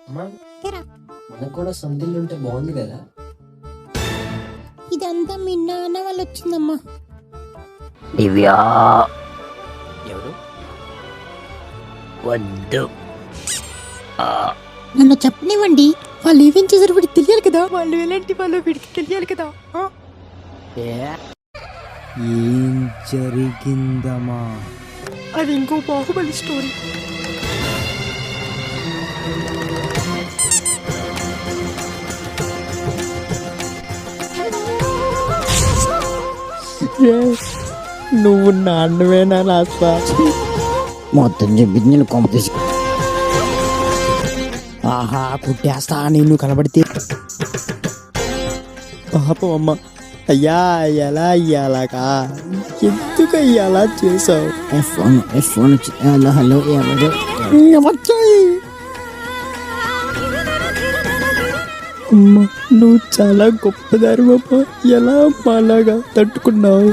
అమ్మా, మనకు కూడా సొంత ఇల్లు ఉంటే బాగుంది కదా. ఇదంతా మీ నాన్న వాళ్ళు వచ్చిందమ్మా. దివ్యా ఎవరు వద్దు. నన్ను చెప్పనివ్వండి. వాళ్ళు ఏమేం చేశారు వీడికి తెలియాలి కదా. వాళ్ళు ఎలాంటి వాళ్ళు వీడికి తెలియాలి కదా. ఏం జరిగిందమ్మా? అది ఇంకో బాహుబలి స్టోరీ. నువ్వు నాన్నవేనా లాస్వా? మొత్తం చెప్పింది నేను కాంపిటీషన్. ఆహా కుట్టేస్తా నేను కనబడితే. పాపం అమ్మ. అయ్యా ఎలా అయ్యాలాగా ఎందుకు అయ్యాలా చేసావు? ఫోన్ వచ్చి హలో హలో వచ్చాయి. అమ్మ నువ్వు చాలా గొప్పదారు బాబా. ఎలా మాలాగా తట్టుకున్నావు?